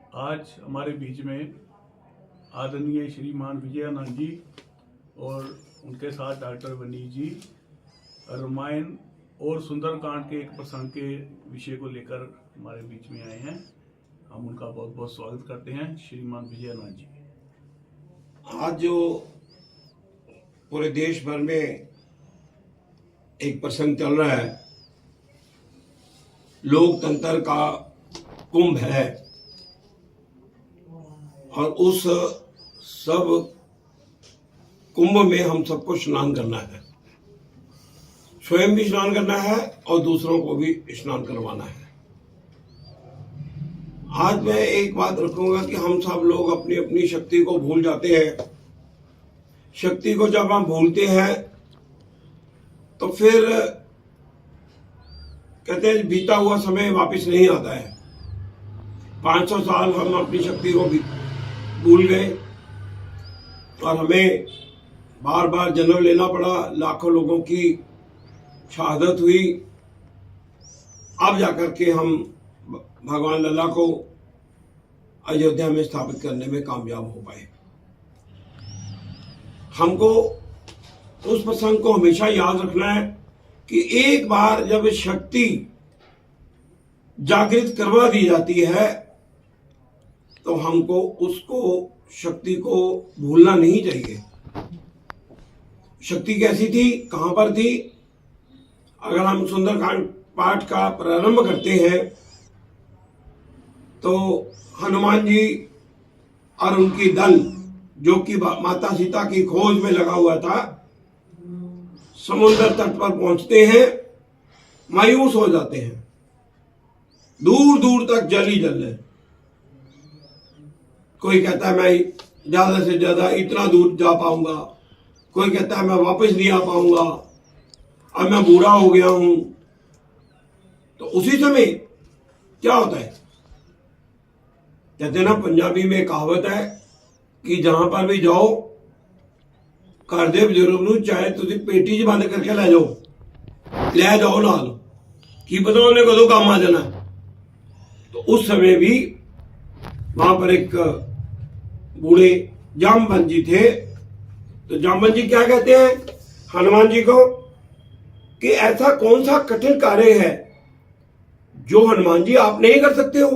आज हमारे बीच में आदरणीय श्रीमान विजयानंद जी और उनके साथ डॉक्टर वनीत जी रामायण और सुंदरकांड के एक प्रसंग के विषय को लेकर हमारे बीच में आए हैं। हम उनका बहुत बहुत स्वागत करते हैं। श्रीमान विजयानंद जी, आज जो पूरे देश भर में एक प्रसंग चल रहा है, लोकतंत्र का कुंभ है और उस सब कुंभ में हम सबको स्नान करना है, स्वयं भी स्नान करना है और दूसरों को भी स्नान करवाना है। आज मैं एक बात रखूंगा कि हम सब लोग अपनी अपनी शक्ति को भूल जाते हैं। शक्ति को जब हम भूलते हैं तो फिर कहते हैं बीता हुआ समय वापस नहीं आता है। 500 साल हम अपनी शक्ति को भी भूल गए और हमें बार बार जन्म लेना पड़ा, लाखों लोगों की शहादत हुई, अब जाकर के हम भगवान लल्ला को अयोध्या में स्थापित करने में कामयाब हो पाए। हमको उस प्रसंग को हमेशा याद रखना है कि एक बार जब शक्ति जागृत करवा दी जाती है तो हमको उसको शक्ति को भूलना नहीं चाहिए। शक्ति कैसी थी, कहां पर थी? अगर हम सुंदरकांड पाठ का प्रारंभ करते हैं तो हनुमान जी और उनकी दल जो कि माता सीता की खोज में लगा हुआ था, समुद्र तट पर पहुंचते हैं, मायूस हो जाते हैं। दूर दूर तक जल ही जल है। कोई कहता है मैं ज्यादा से ज्यादा इतना दूर जा पाऊंगा, कोई कहता है मैं वापस नहीं आ पाऊंगा, अब मैं बूढ़ा हो गया हूं। तो उसी समय क्या होता है, कहते हैं ना, पंजाबी में कहावत है कि जहां पर भी जाओ घर दे बजुर्ग नूं चाहे तुसीं पेटी च बंद करके ले जाओ नाल, की पता उन्हें कदों काम आ जाना। तो उस समय भी वहां पर एक बूढ़े जामवंत जी थे। तो जामवंत जी क्या कहते हैं हनुमान जी को कि ऐसा कौन सा कठिन कार्य है जो हनुमान जी आप नहीं कर सकते हो?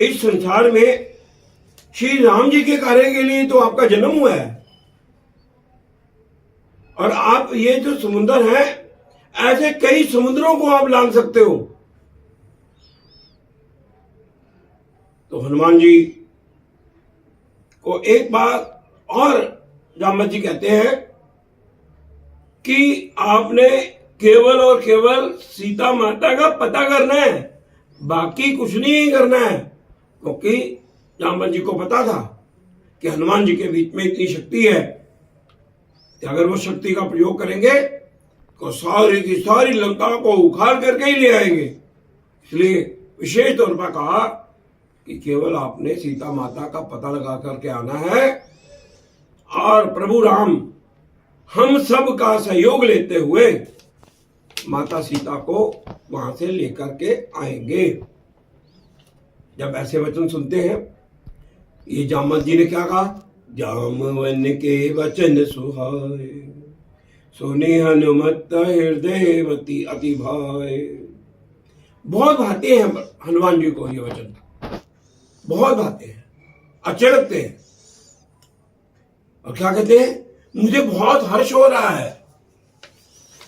इस संसार में श्री राम जी के कार्य के लिए तो आपका जन्म हुआ है और आप ये जो समुद्र है, ऐसे कई समुद्रों को आप लांघ सकते हो। तो हनुमान जी को एक बात और जामवंत जी कहते हैं कि आपने केवल और केवल सीता माता का पता करना है, बाकी कुछ नहीं करना है। क्योंकि जामवंत जी को पता था कि हनुमान जी के बीच में इतनी शक्ति है कि अगर वो शक्ति का प्रयोग करेंगे तो सारी की सारी लंका को उखाड़ करके ही ले आएंगे। इसलिए विशेष तौर पर कहा कि केवल आपने सीता माता का पता लगा करके आना है और प्रभु राम हम सब का सहयोग लेते हुए माता सीता को वहां से लेकर के आएंगे। जब ऐसे वचन सुनते हैं, ये जामवंत जी ने क्या कहा, जामवन के वचन सुहाए सुने हनुमत हृदयवती अति भाए। बहुत भाते हैं हनुमान जी को ये वचन, बहुत भाते हैं, अच्छे लगते हैं। और क्या कहते हैं, मुझे बहुत हर्ष हो रहा है,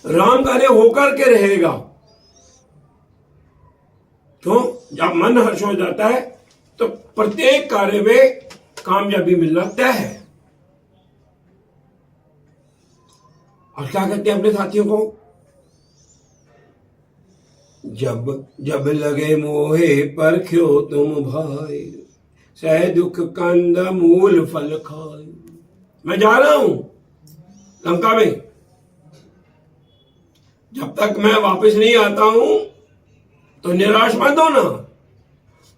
राम कार्य होकर के रहेगा। क्यों? जब मन हर्ष हो जाता है तो प्रत्येक कार्य में कामयाबी मिलना तय है। और क्या कहते हैं अपने साथियों को, जब जब लगे मोहे परख्यो तुम भाई, सह दुख कंद मूल फल खाए। मैं जा रहा हूं लंका में, जब तक मैं वापस नहीं आता हूं तो निराश मत होना,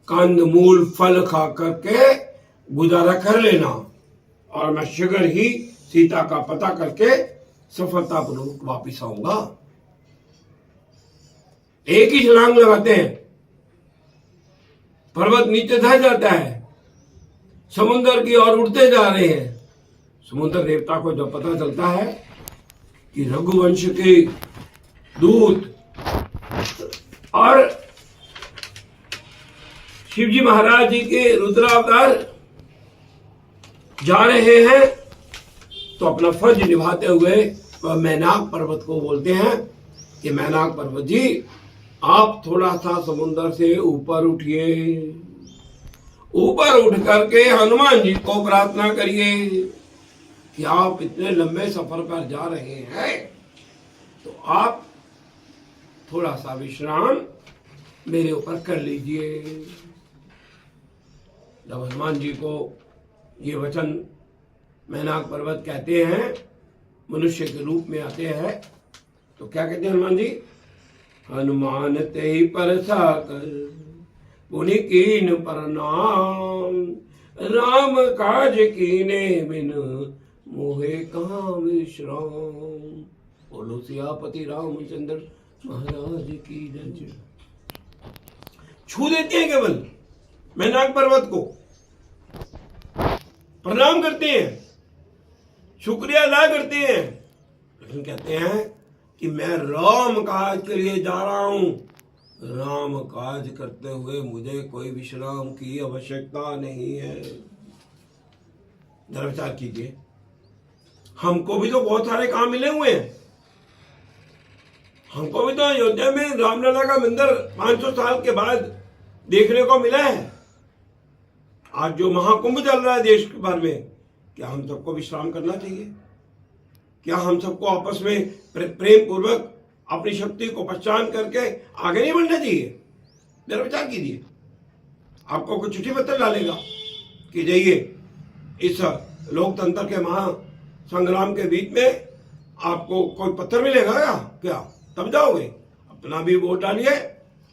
कंद मूल फल खा करके गुजारा कर लेना और मैं शीघ्र ही सीता का पता करके सफलतापूर्वक वापिस आऊंगा। एक ही छलांग लगाते हैं। पर्वत नीचे धस जाता है, समुद्र की ओर उड़ते जा रहे हैं। समुद्र देवता को जब पता चलता है कि रघुवंश के दूत और शिवजी महाराज जी के रुद्रावतार जा रहे हैं, तो अपना फर्ज निभाते हुए वह मैनाक पर्वत को बोलते हैं कि मैनाक पर्वत जी, आप थोड़ा सा समुद्र से ऊपर उठिए, ऊपर उठ करके हनुमान जी को प्रार्थना करिए कि आप इतने लंबे सफर पर जा रहे हैं, तो आप थोड़ा सा विश्राम मेरे ऊपर कर लीजिए। जब हनुमान जी को ये वचन मैनाक पर्वत कहते हैं, मनुष्य के रूप में आते हैं, तो क्या कहते हैं हनुमान जी? हनुमान ते परसा कर पुनि कीन प्रणाम, राम काज कीने बिन मोहे कहाँ विश्राम। बोलो सियापति रामचंद्र महाराज की जय। छू देते हैं केवल मैनाक पर्वत को, प्रणाम करते हैं, शुक्रिया अदा करते हैं, लेकिन कहते हैं कि मैं राम काज के लिए जा रहा हूं, राम काज करते हुए मुझे कोई विश्राम की आवश्यकता नहीं है। जरा विचार कीजिए, हमको भी तो बहुत सारे काम मिले हुए हैं। हमको भी तो अयोध्या में रामलला का मंदिर 500 साल के बाद देखने को मिला है। आज जो महाकुंभ चल रहा है देश भर में, क्या हम सबको विश्राम करना चाहिए? क्या हम सबको आपस में प्रेम पूर्वक अपनी शक्ति को पहचान करके आगे नहीं बढ़ना चाहिए? जरा विचार कीजिए। आपको कोई चिट्ठी पत्र डालेगा कि जाइए इस लोकतंत्र के महासंग्राम के बीच में आपको कोई पत्र मिलेगा क्या? तब जाओगे। अपना भी वोट डालिए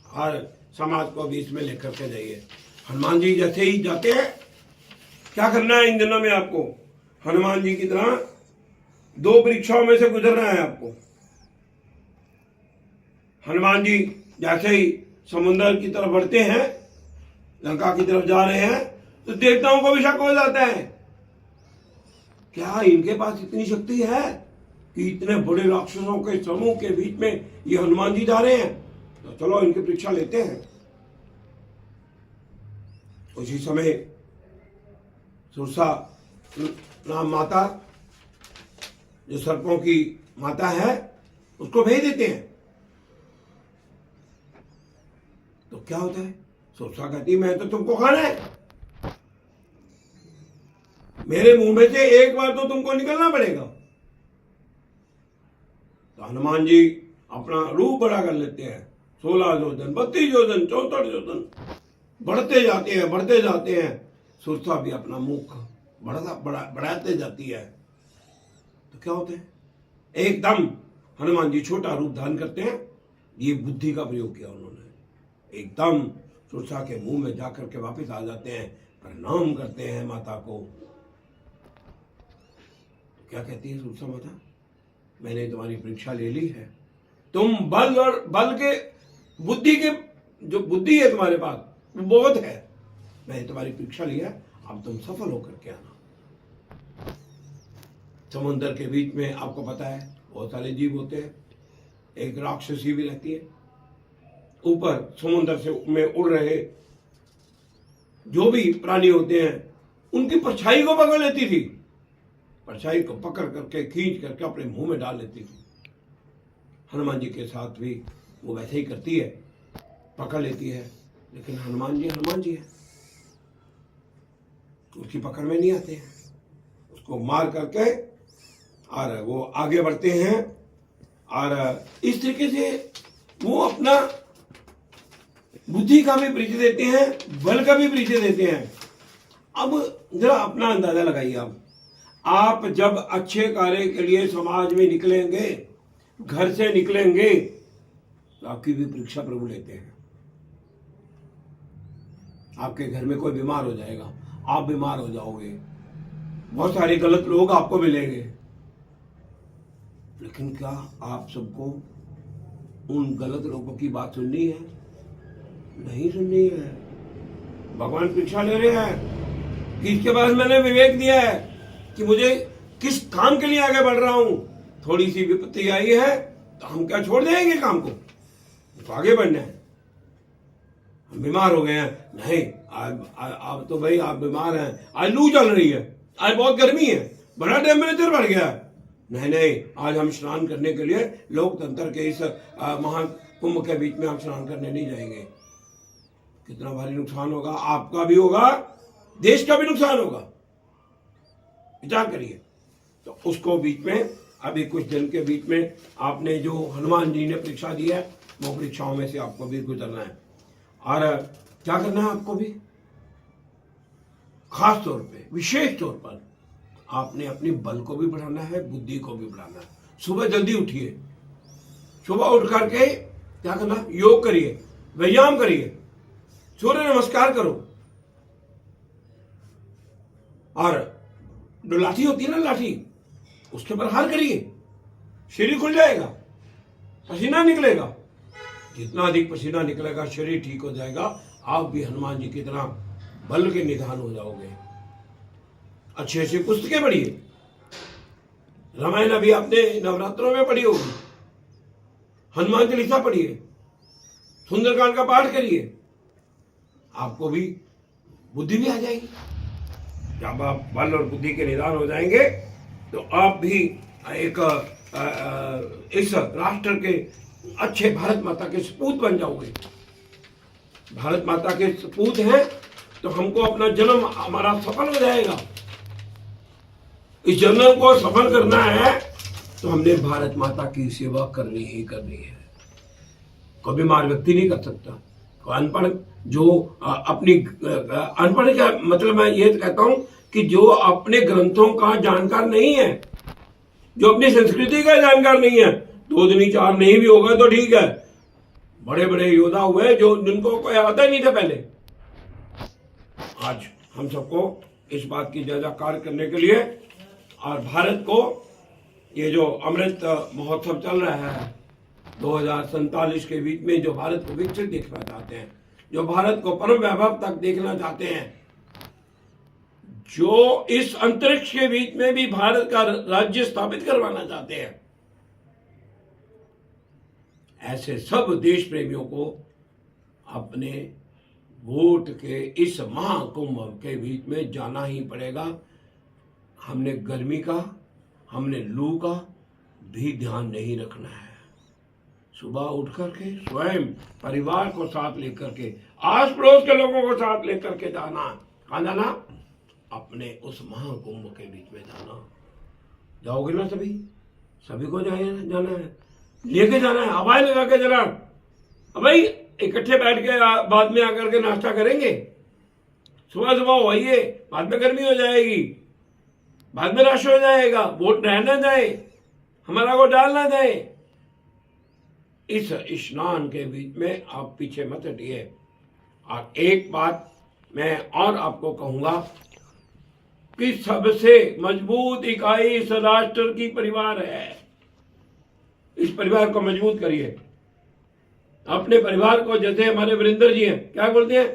और समाज को भी इसमें लेकर के जाइए। हनुमान जी जैसे ही जाते हैं, क्या करना है इन दिनों में आपको? हनुमान जी की तरह 2 परीक्षाओं में से गुजरना है आपको। हनुमान जी जैसे ही समुद्र की तरफ बढ़ते हैं, लंका की तरफ जा रहे हैं, तो देवताओं को भी शक हो जाता है, क्या इनके पास इतनी शक्ति है कि इतने बड़े राक्षसों के समूह के बीच में ये हनुमान जी जा रहे हैं? तो चलो इनकी परीक्षा लेते हैं। उसी समय सुरसा नाम माता, जो सर्पों की माता है, उसको भेज देते हैं। तो क्या होता है? सुरसा कहती मैं तो तुमको खाना है, मेरे मुंह में से एक बार तो तुमको निकलना पड़ेगा। तो हनुमान जी अपना रूप बड़ा कर लेते हैं, 16 योजन, 32 योजन, 64 योजन बढ़ते जाते हैं। सुरसा भी अपना मुख बढ़ाते जाती है। तो क्या होता है? एकदम हनुमान जी छोटा रूप धारण करते हैं। ये बुद्धि का प्रयोग किया उन्होंने। एकदम सुरसा के मुंह में जाकर के वापस आ जाते हैं, प्रणाम करते हैं माता को। क्या कहती है सुरसा माता? मैंने तुम्हारी परीक्षा ले ली है, तुम बल के बुद्धि के जो बुद्धि है तुम्हारे पास वो बहुत है, मैंने तुम्हारी परीक्षा लिया, अब तुम सफल होकर के आना। समुद्र के बीच में आपको पता है बहुत सारे जीव होते हैं, एक राक्षसी भी रहती है। ऊपर समुद्र से में उड़ रहे जो भी प्राणी होते हैं, उनकी परछाई को पकड़ लेती थी, परछाई को पकड़ करके खींच करके अपने मुंह में डाल लेती थी। हनुमान जी के साथ भी वो वैसे ही करती है, पकड़ लेती है, लेकिन हनुमान जी है, उसकी पकड़ में नहीं आते हैं। उसको मार करके और वो आगे बढ़ते हैं और इस तरीके से वो अपना बुद्धि का भी परिचय देते हैं, बल का भी परिचय देते हैं। अब जरा अपना अंदाजा लगाइए। आप जब अच्छे कार्य के लिए समाज में निकलेंगे, घर से निकलेंगे, तो आपकी भी परीक्षा प्रभु लेते हैं। आपके घर में कोई बीमार हो जाएगा, आप बीमार हो जाओगे, बहुत सारे गलत लोग आपको मिलेंगे, लेकिन क्या आप सबको उन गलत लोगों की बात सुननी है? नहीं सुननी है। भगवान परीक्षा ले रहे हैं कि इसके बाद मैंने विवेक दिया है कि मुझे किस काम के लिए आगे बढ़ रहा हूं। थोड़ी सी विपत्ति आई है तो हम क्या छोड़ देंगे काम को? तो आगे बढ़ना है। हम बीमार हो गए हैं, नहीं अब तो भाई आप बीमार हैं, आज लू चल रही है, आज बहुत गर्मी है, बड़ा टेम्परेचर बढ़ गया है, नहीं आज हम स्नान करने के लिए लोकतंत्र के इस महाकुंभ के बीच में हम स्नान करने नहीं जाएंगे। कितना भारी नुकसान होगा, आपका भी होगा, देश का भी नुकसान होगा। विचार करिए। तो उसको बीच में अभी कुछ दिन के बीच में आपने जो हनुमान जी ने परीक्षा दी है, वो परीक्षाओं में से आपको भी गुजरना है। और क्या करना है आपको भी, खास तौर पे, विशेष तौर पर आपने अपनी बल को भी बढ़ाना है, बुद्धि को भी बढ़ाना है। सुबह जल्दी उठिए, सुबह उठ करके क्या करना, योग करिए, व्यायाम करिए, सूर्य नमस्कार करो, और जो लाठी होती है ना, लाठी, उसके प्रहार करिए, शरीर खुल जाएगा, पसीना निकलेगा। जितना अधिक पसीना निकलेगा शरीर ठीक हो जाएगा, आप भी हनुमान जी की तरह बल के निधान हो जाओगे। अच्छी अच्छी पुस्तकें पढ़िए, रामायण अभी आपने नवरात्रों में पढ़ी होगी, हनुमान चालीसा पढ़िए, सुंदरकांड का पाठ करिए, आपको भी बुद्धि भी आ जाएगी। जब आप बल और बुद्धि के निदान हो जाएंगे तो आप भी एक इस राष्ट्र के अच्छे भारत माता के सपूत बन जाओगे। भारत माता के सपूत हैं तो हमको अपना जन्म हमारा सफल हो जाएगा। इस जन्म को सफल करना है तो हमने भारत माता की सेवा करनी ही करनी है। कोई बीमार व्यक्ति नहीं कर सकता, अनपढ़ जो अपनी अनपढ़ का मतलब मैं ये कहता हूं कि जो अपने ग्रंथों का जानकार नहीं है, जो अपनी संस्कृति का जानकार नहीं है, 2 दूनी 4 नहीं भी होगा तो ठीक है। बड़े बड़े योद्धा हुए जो जिनको कोई आता ही नहीं था पहले। आज हम सबको इस बात की जयजयकार करने के लिए और भारत को ये जो अमृत महोत्सव चल रहा है 2047 के बीच में, जो भारत को विकसित देखना चाहते हैं, जो भारत को परम वैभव तक देखना चाहते हैं, जो इस अंतरिक्ष के बीच में भी भारत का राज्य स्थापित करवाना चाहते हैं, ऐसे सब देश प्रेमियों को अपने वोट के इस महाकुंभ के बीच में जाना ही पड़ेगा। हमने गर्मी का, हमने लू का भी ध्यान नहीं रखना है। सुबह उठ करके स्वयं परिवार को साथ लेकर के, आस पड़ोस के लोगों को साथ लेकर के जाना। कहाँ जाना? अपने उस महाकुंभ के बीच में जाना। जाओगे ना सभी को जाना है, लेके जाना है, हवाएं लगा के जाना। अब भाई इकट्ठे बैठ के बाद में आकर के नाश्ता करेंगे, सुबह सुबह वही, बाद में गर्मी हो जाएगी, बाद में रश हो जाएगा, वोट रहना जाए, हमारा को डालना जाए। इस स्नान के बीच में आप पीछे मत हटिए। और एक बात मैं और आपको कहूंगा कि सबसे मजबूत इकाई इस राष्ट्र की परिवार है। इस परिवार को मजबूत करिए। अपने परिवार को, जैसे हमारे वीरेंद्र जी हैं, क्या बोलते हैं,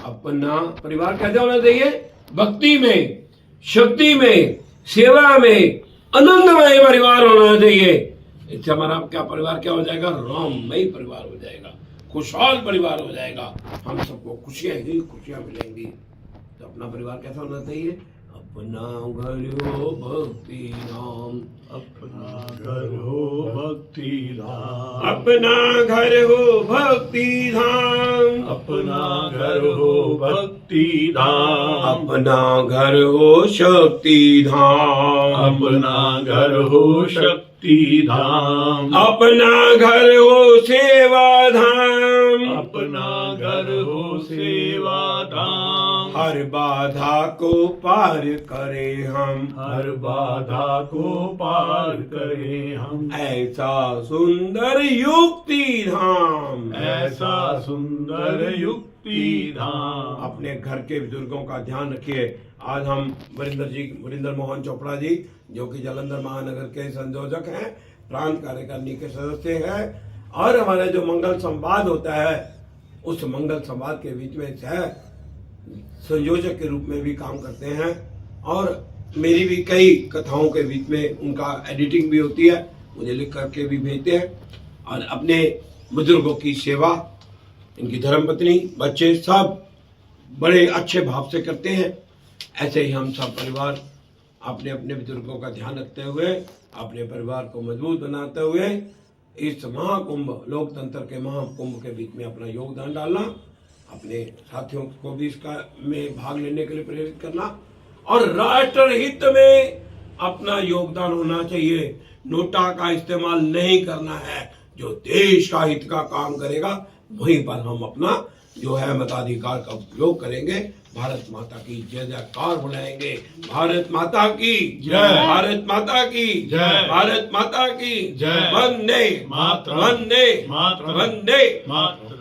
अपना परिवार कैसे होना चाहिए? भक्ति में, शक्ति में, सेवा में आनंदमय परिवार होना चाहिए। इससे हमारा क्या परिवार क्या हो जाएगा? राममय परिवार हो जाएगा, खुशहाल परिवार हो जाएगा। हम सबको खुशियां ही खुशियां मिलेंगी। तो अपना परिवार कैसा होना चाहिए? अपना घर हो भक्ति धाम, अपना घर हो भक्ति धाम, अपना घर हो भक्ति धाम, अपना घर हो भक्ति धाम, अपना घर हो शक्ति धाम, अपना घर हो शक्ति धाम, अपना घर हो सेवा धाम, अपना घर हो सेवा धाम। हर बाधा को पार करें हम, हर बाधा को पार करें हम, ऐसा सुंदर युक्ति धाम, ऐसा सुंदर युक्ति धाम। अपने घर के बुजुर्गों का ध्यान रखिए। आज हम वीरेंद्र मोहन चोपड़ा जी, जो कि जालंधर महानगर के संयोजक हैं, प्रांत कार्यकारिणी के सदस्य हैं, और हमारा जो मंगल संवाद होता है, उस मंगल संवाद के बीच में है संयोजक के रूप में भी काम करते हैं और मेरी भी कई कथाओं के बीच में उनका एडिटिंग भी होती है, मुझे लिख करके भी भेजते हैं और अपने बुजुर्गों की सेवा इनकी धर्मपत्नी बच्चे सब बड़े अच्छे भाव से करते हैं। ऐसे ही हम सब परिवार अपने अपने बुजुर्गों का ध्यान रखते हुए अपने परिवार को मजबूत बनाते हुए इस महाकुंभ लोकतंत्र के महाकुंभ के बीच में अपना योगदान डालना, अपने साथियों को भी इसका में भाग लेने के लिए प्रेरित करना और राष्ट्र हित में अपना योगदान होना चाहिए। नोटा का इस्तेमाल नहीं करना है, जो देश का हित का काम करेगा वहीं पर हम अपना जो है मताधिकार का उपयोग करेंगे। भारत माता की जय जयकार बुलाएंगे। भारत माता की जय। भारत माता की जय। भारत माता की जय। वंदे मातरम। वंदे मातरम। वंदे मातरम।